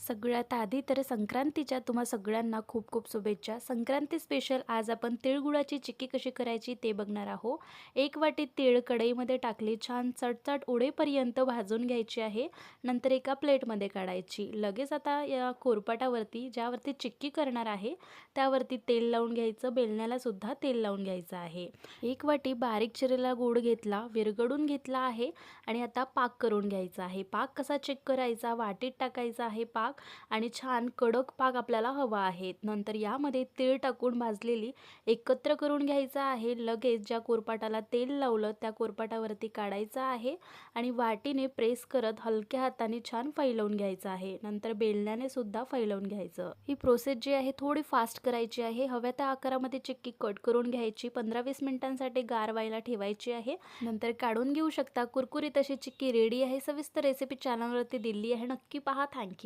सगळ्यात आधी तर संक्रांतीच्या तुम्हा सगळ्यांना खूप खूप शुभेच्छा. संक्रांती स्पेशल आज आपण तिळगुळाची चिक्की कशी करायची ते बघणार आहोत. 1 वाटी तीळ कढईमध्ये टाकली, छान चटचट उडेपर्यंत भाजून घ्यायची आहे. नंतर एका प्लेटमध्ये काढायची. लगेच आता या कोरपाटावरती ज्यावरती चिक्की करणार आहे त्यावरती तेल लावून घ्यायचं. बेलण्याला सुद्धा तेल लावून घ्यायचं आहे. 1 वाटी बारीक चिरलेला गूळ घेतला, विरघळून घेतला आहे आणि आता पाक करून घ्यायचा आहे. पाक कसा चेक करायचा, वाटीत टाकायचा आहे पाक आणि छान कडक पाक आपल्याला हवा आहे. नंतर यामध्ये तीळ टाकून भाजलेली एकत्र करून घ्यायचा आहे. लगेच ज्या कोरपाटाला तेल लावलं त्या कोरपाटावरती काढायचा आहे आणि वाटीने प्रेस करत हलक्या हाताने छान फैलवून घ्यायचं आहे. नंतर बेलण्याने सुद्धा फैलवून घ्यायचं. ही प्रोसेस जी आहे थोडी फास्ट करायची आहे. हव्या त्या आकारामध्ये चिक्की कट करून घ्यायची. 15-20 मिनिटांसाठी गार व्हायला ठेवायची आहे. नंतर काढून घेऊ शकता. कुरकुरीत अशी चिक्की रेडी आहे. सविस्तर रेसिपी चॅनलवरती दिली आहे, नक्की पहा. थँक्यू.